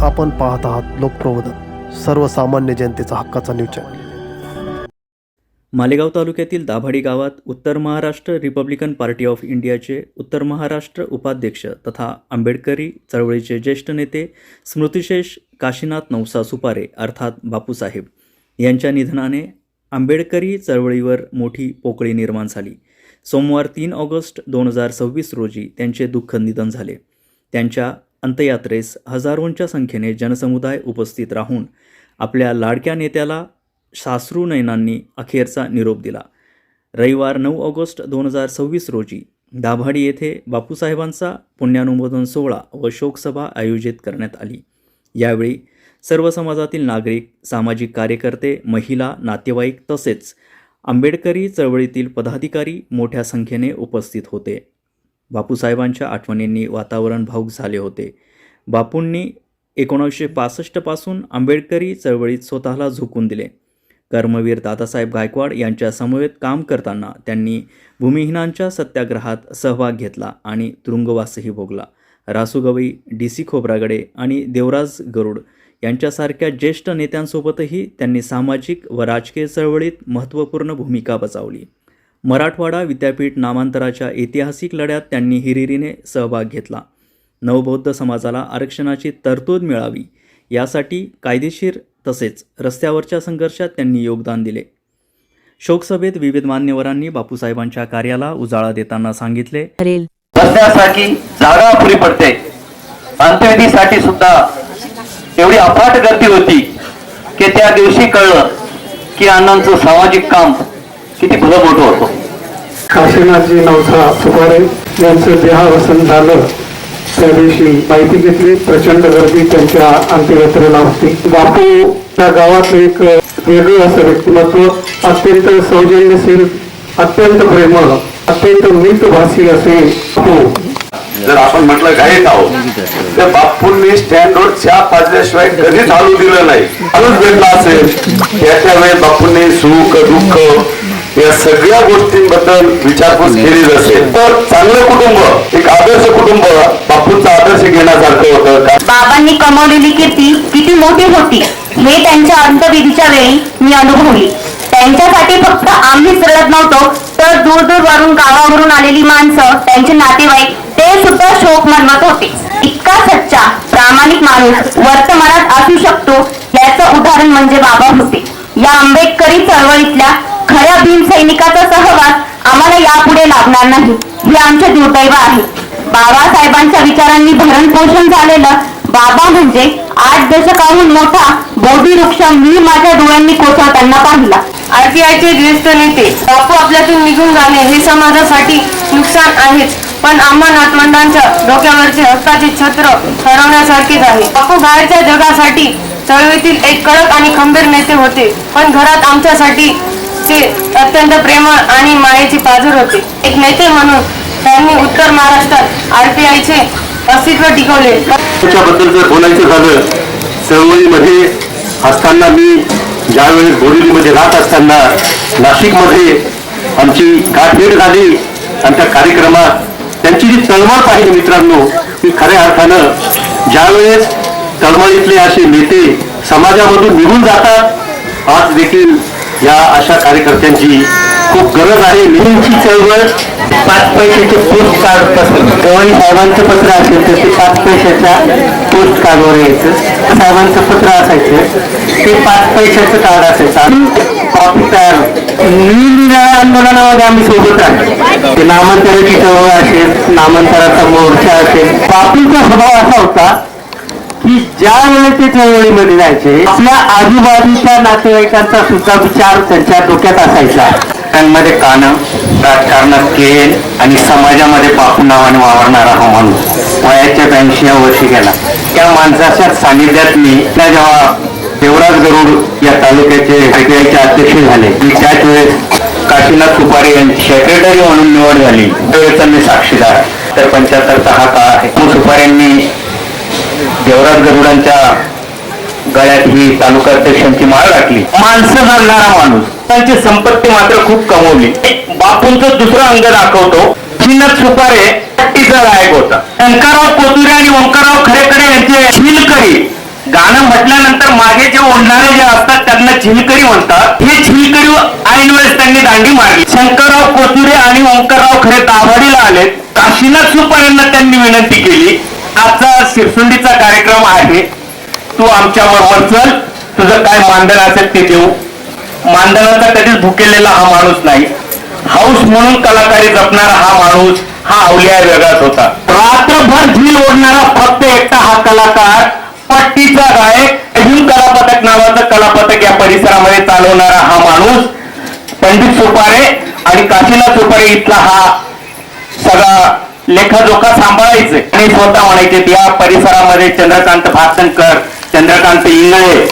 आपण पाहत आहात लोकप्रबोधन, सर्वसामान्य जनतेचा हक्काचा न्यूज चॅनल। मालेगाव तालुक्यातील दाभाडी गावात उत्तर महाराष्ट्र रिपब्लिकन पार्टी ऑफ इंडियाचे उत्तर महाराष्ट्र उपाध्यक्ष तथा आंबेडकरी चळवळीचे ज्येष्ठ नेते स्मृतिशेष काशीनाथ नवसा सुपारे अर्थात बापूसाहेब यांच्या निधनाने आंबेडकरी चळवळीवर मोठी पोकळी निर्माण झाली। सोमवार 3 ऑगस्ट 2026 रोजी त्यांचे दुःख निधन झाले। त्यांच्या अंत्ययात्रेस हजारोंच्या संख्येने जनसमुदाय उपस्थित राहून आपल्या लाडक्या नेत्याला साश्रू नयनांनी अखेरचा निरोप दिला। रविवार 9 ऑगस्ट 2026 रोजी दाभाडी येथे बापूसाहेबांचा पुण्यानुमोदन सोहळा व शोकसभा आयोजित करण्यात आली। यावेळी सर्व समाजातील नागरिक, सामाजिक कार्यकर्ते, महिला, नातेवाईक तसेच आंबेडकरी चळवळीतील पदाधिकारी मोठ्या संख्येने उपस्थित होते। बापूसाहेबांच्या आठवणींनी वातावरण भावूक झाले होते। बापूंनी 1965 पासून आंबेडकरी चळवळीत स्वतःला झोकून दिले। कर्मवीर दादासाहेब गायकवाड यांच्या समवेत काम करताना त्यांनी भूमिहीनांच्या सत्याग्रहात सहभाग घेतला आणि तुरुंगवासही भोगला। रासू गवई, DC खोब्रागडे आणि देवराज गरुड यांच्यासारख्या ज्येष्ठ नेत्यांसोबतही त्यांनी सामाजिक व राजकीय चळवळीत महत्त्वपूर्ण भूमिका बजावली। मराठवाडा विद्यापीठ नामांतराच्या ऐतिहासिक लढ्यात त्यांनी हिरिरीने सहभाग घेतला। नवबौद्ध समाजाला आरक्षणाची तरतूद मिळावी यासाठी कायदेशीर तसेच रस्त्यावरच्या संघर्षात त्यांनी योगदान दिले। शोकसभेत विविध मान्यवरांनी बापूसाहेबांच्या कार्याला उजाळा देताना सांगितले, रस्त्यासाठी जागा अपुरी पडते, अंत्यविधीसाठी सुद्धा एवढी अफाट गर्दी होती की त्या दिवशी कळलं की अण्णांचं सामाजिक काम किती भलं मोठं होतं। काशीनाथजी नवसा सुपारे यांचं देहावसन झालं त्या दिवशी माहिती घेतली। प्रचंड गर्दी त्यांच्या अंत्ययात्रेला होती। बापू त्या गावात एक वेगळं असं व्यक्तिमत्व, अत्यंत सौजन्यशील, अत्यंत प्रेमळ, अत्यंत मितभाषी असे बापू। जर आपण म्हटलं गायक आहोत तर बापूंनी स्टँडवर चहा पाजल्याशिवाय कधीच हालू दिलं नाही। हालूच भेटला असेल याच्या वेळेस बापूंनी सुख दुःख या सगळ्या गोष्टींबद्दल विचारपूस केली असेल तर चांगलं कुटुंब, एक आदर्श कुटुंब बापूंचा आदर्श घेण्यासारखं होतं। बाबांनी कमावलेली कीर्ती किती मोठी होती हे त्यांच्या अंत्यविधीच्या वेळी मी अनुभवली। त्यांच्यासाठी फक्त आम्हीच रडत नव्हतो तर दूरवरून गावावरून आलेली माणसं, त्यांचे नातेवाईक ते सुद्धा शोक मनवत होते। इतका सच्चा प्रामाणिक माणूस वर्तमानात असू शकतो याचं उदाहरण म्हणजे बाबा होते। या आंबेडकरी चळवळीतल्या खऱ्या भीमसैनिकाचा सहवास आम्हाला यापुढे लाभणार नाही हे आमचे दुर्दैव आहे। बाबासाहेबांच्या विचारांनी भरणपोषण झालेलं बाबा म्हणजे 8 दशकाहून मोठा बोधी वृक्ष मी माझ्या डोळ्यांनी कोसळताना पाहिला। RTIचे ज्येष्ठ नेते बापू आपल्यातून निघून जाणे हे समाजासाठी नुकसान आहेच, पण आम्हा नातवंडांच्या डोक्यावरचे हक्काचे छत्र हरवण्यासारखेच आहे। बापू बाहेरच्या जगासाठी चळवळीतील एक कडक आणि खंबीर नेते होते, पण घरात आमच्यासाठी ते अत्यंत प्रेमळ आणि मायेची पाझर होते। एक नेते म्हणून त्यांनी उत्तर महाराष्ट्रात RTIचे अस्तित्व टिकवले। त्याच्याबद्दल जर बोलायचं झालं, चळवळीमध्ये असताना मी ज्यावेळेस बोरिवलीमध्ये राहत असताना नाशिकमध्ये आमची गाठभेट झाली आणि त्या कार्यक्रमात त्यांची जी तळमळ पाहिली मित्रांनो, ती खऱ्या अर्थानं ज्यावेळेस तळमळीतले असे नेते समाजामधून निघून जातात, आज देखील या अशा कार्यकर्त्यांची खूप गरज आहे। नेहमीची चळवळ 5 पैशाचे पोस्ट कार्ड पासून गवाई साहेबांचं पत्र असेल तर ते 5 पैशाच्या पोस्ट कार्डवर यायचं। साहेबांचं पत्र असायचं ते 5 पैशाचं कार्ड असायचं। कॉपी तयार निरनिराळ्या आंदोलनामध्ये आम्ही सोबत आहे। ते नामांतराची चळवळ असेल, नामांतराचा मोर्चा असेल। बापूंचा स्वभाव असा होता की ज्या वेळेस ते चळवळीमध्ये जायचे आपल्या आजूबाजूच्या नातेवाईकांचा सुद्धा विचार त्यांच्या डोक्यात असायचा। त्यांमध्ये कानं, राजकारणात केल आणि समाजामध्ये बापू नावाने वावरणारा हा माणूस वयाच्या 82व्या वर्षी गेला। त्या माणसाच्या सानिध्यात मी जेव्हा देवराज गरुड या तालुक्याचे RTIचे अध्यक्ष झाले, त्याच वेळेस काशीनाथ सुपारे यांची सेक्रेटरी म्हणून निवड झाली, त्यावेळेचा मी साक्षीदार। तर 75चा हा काळ आहे। सुपारेंनी देवराज गरुडांच्या गळ्यात ही तालुका अध्यक्षांची माळ घातली। माणसं घालणारा माणूस, त्यांची संपत्ती मात्र खूप कमवली। बापूंचं दुसरं अंग दाखवतो, काशीनाथ सुपारे पट्टीचा गायक होता। शंकरराव कोतुरे आणि ओंकारराव खरेकडे यांचे शिलकरी गाणं म्हटल्यानंतर मागे जे ओढणारे जे असतात त्यांना झिलकरी म्हणतात. हे झिलकरी ऐन वेळेस त्यांनी दांडी मारली. शंकरराव कोथुरे आणि ओंकारराव खरे दाभाडीला आले. काशीनाथ सुपारेंना त्यांनी विनंती केली, आजचा शिरसुंडीचा कार्यक्रम आहे, तू आमच्या बरोबर चल, तुझं काय मानधन असेल ते देऊ. मानधनाचा कधीच भुकेलेला हा माणूस नाही. हाऊस म्हणून कलाकारी जपणारा हा माणूस, हा अवलिया वेगळाच होता. रात्रभर झील ओढणारा फक्त एकटा हा कलाकार, पट्टीचा गायक, अजून कलापथक नावाचं कलापथक या परिसरामध्ये चालवणारा हा माणूस पंडित सुपारे आणि काशीनाथ सुपारे इथला हा सगळा लेखाजोखा सांभाळायचे. आणि स्वतः म्हणायचे या परिसरामध्ये चंद्रकांत भातनकर, चंद्रकांत इंगळे,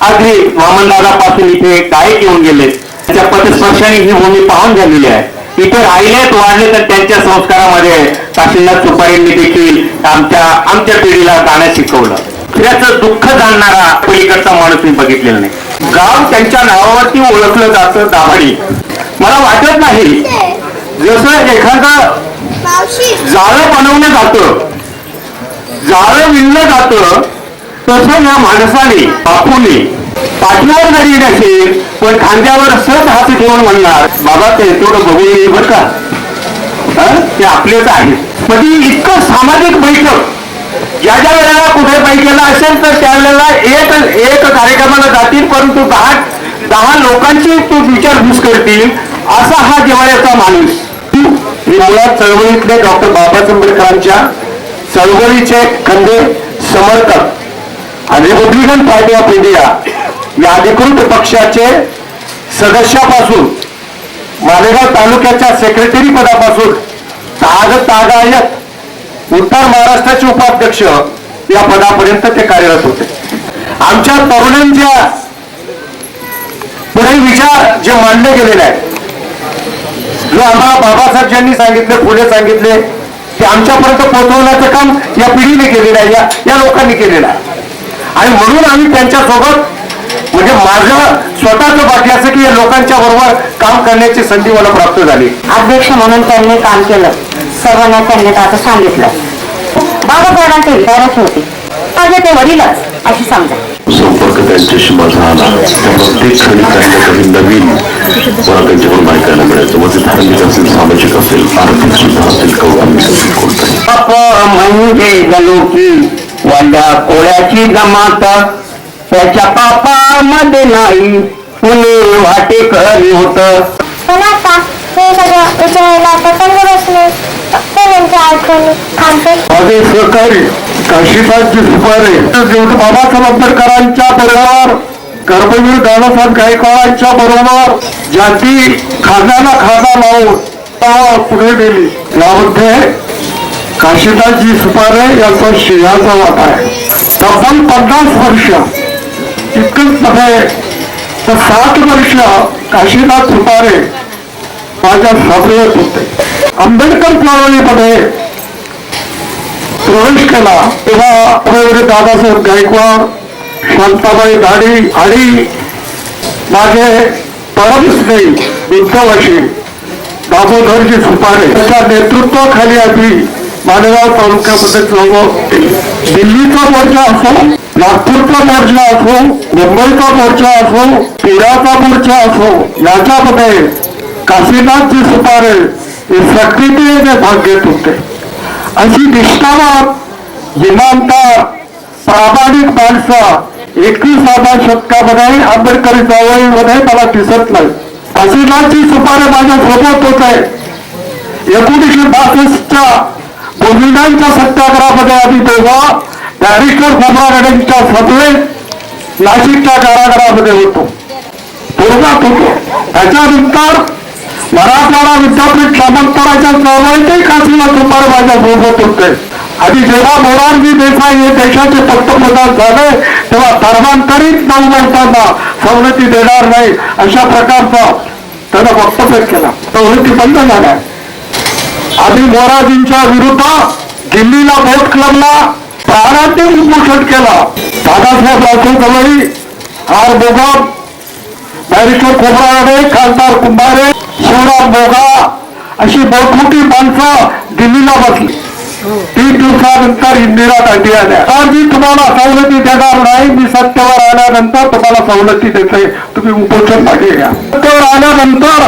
अगदी वामनदादापासून इथे गायक येऊन गेले. त्याच्या पथस्पर्शाने ही भूमी पाहून झालेली आहे. इथे राहिलेत वाढले तर त्यांच्या संस्कारामध्ये काशीनाथ सुपारेंनी देखील आमच्या पिढीला गाणं शिकवलं. त्याचं दुःख जाणणारा पलीकडचा माणूस मी बघितलेला नाही. गाव त्यांच्या नावावरती ओळखलं जातं दाभाडी. मला वाटत नाही जसं एखादं जाळं बनवलं जातं, जाळं विणलं जातं, तसं या माणसाने बापूने पाठीवर जरी नसेल पण खांद्यावर सहज हात ठेवून म्हणणार, बाबा ते तेवढं बघून येईल बरं का, ते आपलेच आहेत. म्हणजे इतकं सामाजिक बैठक ज्या ज्या वेळेला कुठे बैठकेला असेल तर त्यावेळेला एक कार्यक्रमाला जातील, परंतु 10 लोकांची तो विचारपूस करतील, असा हा जिव्हाळ्याचा माणूस. मुळात चळवळीतले डॉक्टर बाबासाहेब आंबेडकरांच्या चळवळीचे खंदे समर्थक आणि रिपब्लिकन पार्टी ऑफ इंडिया या अधिकृत पक्षाचे सदस्यापासून मालेगाव तालुक्याच्या सेक्रेटरी पदापासून तागायत उत्तर महाराष्ट्राचे उपाध्यक्ष या पदापर्यंत ते कार्यरत होते. आमच्या तरुणांच्या पुढे विचार जे मांडले गेलेले आहेत, जो आम्हाला बाबासाहेबांनी सांगितले, फुले सांगितले, ते आमच्यापर्यंत पोहोचवण्याचं काम या पिढीने केलेलं आहे, या लोकांनी केलेलं आहे. आणि म्हणून आम्ही त्यांच्यासोबत, म्हणजे माझं स्वतःचं भाग्य असं की या लोकांच्या बरोबर काम करण्याची संधी मला प्राप्त झाली. अध्यक्ष म्हणून त्यांनी काम केलं, सर्वांना त्यांनी आता सांगितलं. बाबासाहेबांचे विचारच होते, माझे ते वडीलच अशी समजा. संपर्क त्यांच्याशी माझा आला, प्रत्येक क्षणी काही ना काही नवीन मला त्यांच्याकडून ऐकायला मिळायचं. मग ते धार्मिक असेल, सामाजिक असेल, आर्थिक सुद्धा असेल, कौटुंबिक असेल, कोणताही. म्हणजे गलोकी वाड्या कोळ्याची जमात, त्याच्या पापामध्ये नाही कुणी वाटेकरी होत. पण आता हे सगळं विचारायला पतंग बसले, फक्त त्यांच्या आठवणी थांबते. माझे सहकारी काशीनाथजी सुपारे, बाबासाहेब आंबेडकरांच्या बरोबर, कर्मवीर दादासाहेब गायकवाडांच्या बरोबर ज्यांची खांद्याला खांदा लावून पुढे गेली, यामध्ये काशीनाथजी सुपारे यांचा श्रेयाचा वाटा आहे. तब्बल 50 वर्ष इतकंच नव्हे तर 7 वर्ष काशीनाथ सुपारे माझ्या सासऱ्यात होते. आंबेडकर चळवळीमध्ये प्रवेश केला तेव्हा दादासाहेब गायकवाड, शांताबाई धाडी आणि माझे परमस्नेही विद्यावाशी दामोदरजी सुपारे त्याच्या नेतृत्वाखाली आधी मालेगाव तालुक्यामध्ये दिल्लीचा मोर्चा असो, नागपूरचा मोर्चा असो, मुंबईचा मोर्चा असो, पुण्याचा मोर्चा असो, याच्यामध्ये काशीनाथजी सुपारे हे सक्रियतेने भाग घेत होते. अशी निष्ठावान, इमानदार, प्रामाणिक माणसं 21व्या शतकामध्ये आंबेडकरी चळवळीमध्ये मला दिसत नाही. काशीनाथजी सुपारे माझ्या सोबत होते. 1962च्या भूमिदानच्या सत्याग्रहामध्ये आधी तेव्हा बॅरिस्टर खोब्रागडेंच्या सभेत नाशिकच्या कारागृहामध्ये होतो, तुरुंगात होतो. त्याच्यानंतर मराठवाडा विद्यापीठ सामंतराच्या चळवळीतही काशीनाथ सुपारे माझ्या सोबत होते. आणि जेव्हा मोरारजी देसाई हे देशाचे पंतप्रधान झाले तेव्हा धर्मांतरित नववर्तांना सवलती देणार नाही अशा प्रकारचा त्यानं वक्तव्य केला. सवलती बंद झाल्या. आधी मोरारजींच्या विरुद्ध दिल्लीला बोट क्लबला प्राणांतिक उपोषण केला. दादासाहेब रावसाहेब आर बोगम, बॅरिस्टर खोब्रागडे, खासदार कुंभारे, शिवराम बोगा अशी मोठमोठी माणसं दिल्लीला बसली. 3 दिवसानंतर इंदिरा गांधी आल्या. आज मी तुम्हाला सवलती देणार नाही, मी सत्तेवर आल्यानंतर तुम्हाला सवलती देते, तुम्ही उपोषण मागे घ्या. सत्तेवर आल्यानंतर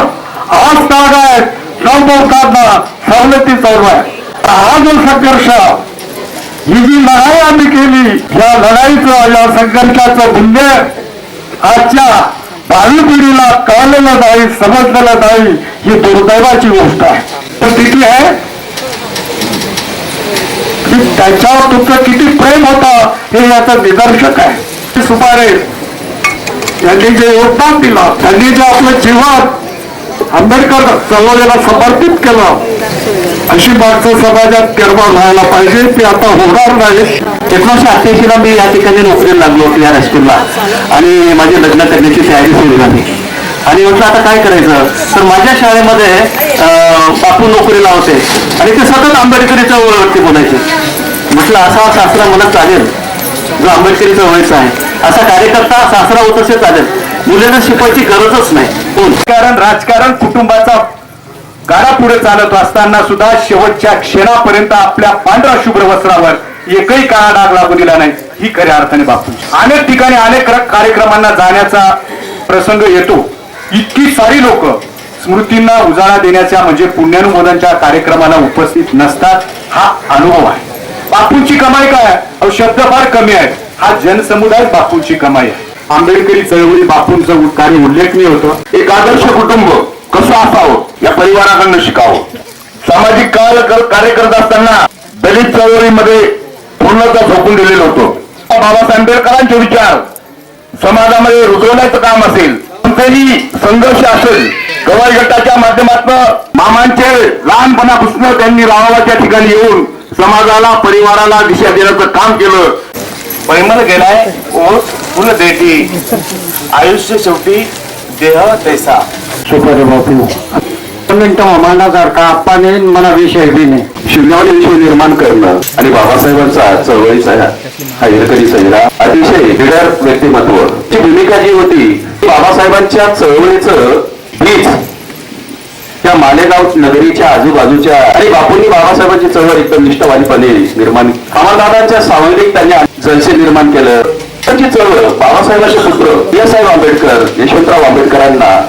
आज काग आहे, लोकांना सवलती चालू आहे. हा जो संघर्ष, ही जी लढाई आम्ही केली, या लढाईचं, या संघर्षाचं मूल्य आजच्या भावी पिढीला कळलेलं नाही, समजलेलं नाही, ही दुर्दैवाची गोष्ट आहे. तर किती आहे, त्याच्यावर तुमचं किती प्रेम होतं हे याचं निदर्शक आहे. सुपारे यांनी जे योगदान दिलं, त्यांनी जे आपलं जीवन आंबेडकर चळवळीला समर्पित केलं, अशी माणसं समाजात निर्माण व्हायला पाहिजे. ती आता होणार नाही. 1988 ला मी या ठिकाणी नोकरीला लागलो होतो या हायस्कूलला, आणि माझे लग्न करण्याची तयारी सुरू झाली. आणि म्हटलं आता काय करायचं, तर माझ्या शाळेमध्ये बापू नोकरीला होते आणि ते सतत आंबेडकरी चळवळीवरती बोलायचे. म्हटलं असा सासरा मला चालेल जो आंबेडकरी चळवळीचा आहे, असा कार्यकर्ता सासरा होत असे चालेल, मुलांना शिकवायची गरजच नाही. कारण राजकारण कुटुंबाचा गाडा पुढे चालत असताना सुद्धा शेवटच्या क्षणापर्यंत आपल्या पांढऱ्या शुभ्र वस्त्रावर एकही काळा डाग लागू दिला नाही, ही खऱ्या अर्थाने बापू. अनेक ठिकाणी अनेक कार्यक्रमांना जाण्याचा प्रसंग येतो. इतकी सारी लोक स्मृतींना उजाळा देण्याच्या म्हणजे पुण्यानुमोदनच्या कार्यक्रमाला उपस्थित नसतात, हा अनुभव आहे. बापूंची कमाई काय आहे, शब्द फार कमी आहेत. हा जनसमुदाय बापूंची कमाई आहे. आंबेडकरी चळवळी बापूंचं कार्य उल्लेखनीय होतं. एक आदर्श कुटुंब कसं असावं या परिवाराकडनं शिकावं. सामाजिक कार्य करत असताना दलित चळवळीमध्ये पूर्णतः झोकून दिलेलं होतं. बाबासाहेब आंबेडकरांचे विचार समाजामध्ये रुजवण्याचं काम असेल, कोणताही संघर्ष असेल, गवाई गटाच्या माध्यमातून मामांचे लहानपणापासून त्यांनी रावाच्या ठिकाणी येऊन समाजाला, परिवाराला दिशा देण्याचं काम केलं. परिमल गेलाय ओस फुल देठी, आयुष्य शेवटी देह तैसा. सुपारे बापू मांडण्यासारखा आप्पाने मला विषय बी नाही. शून्यावर विश्व निर्माण करणं आणि बाबासाहेबांचा चळवळीचा हा हिरकणी चेहरा, अतिशय निडर व्यक्तिमत्व. ची भूमिका जी होती, बाबासाहेबांच्या चळवळीचं बीज त्या मालेगाव नगरीच्या आजूबाजूच्या, आणि बापूंनी बाबासाहेबांची चळवळ एकदम निष्ठावानीपणे निर्माण, अमरदादांच्या सावलीत त्यांनी जलसे निर्माण केलं. त्यांची चळवळ बाबासाहेबांचे पुत्र साहेब आंबेडकर, यशवंतराव आंबेडकरांना,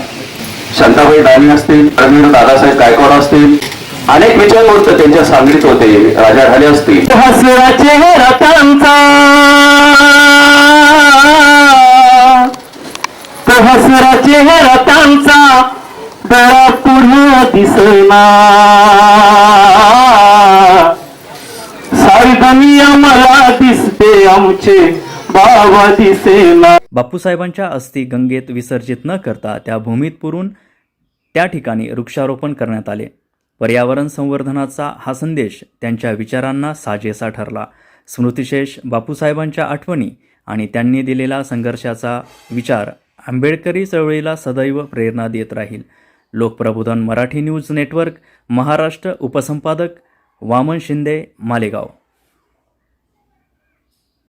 शांताबाई डाणी असतील, प्रवीण दादासाहेब गायकवाड असतील, अनेक विचारवंत त्यांच्या सांगलीत होते, राजा ढाले असतील. हसरा चेहरा त्यांचा, तो हसरा चेहरा त्यांचा डोळा पुढे दिसना, सारी दुनिया मला दिसते, आमचे बाबा दिसेना. बापूसाहेबांच्या अस्थी गंगेत विसर्जित न करता त्या भूमीत पुरून त्या ठिकाणी वृक्षारोपण करण्यात आले. पर्यावरण संवर्धनाचा हा संदेश त्यांच्या विचारांना साजेसा ठरला. स्मृतिशेष बापूसाहेबांच्या आठवणी आणि त्यांनी दिलेला संघर्षाचा विचार आंबेडकरी चळवळीला सदैव प्रेरणा देत राहील. लोकप्रबोधन मराठी न्यूज नेटवर्क, महाराष्ट्र. उपसंपादक वामन शिंदे, मालेगाव.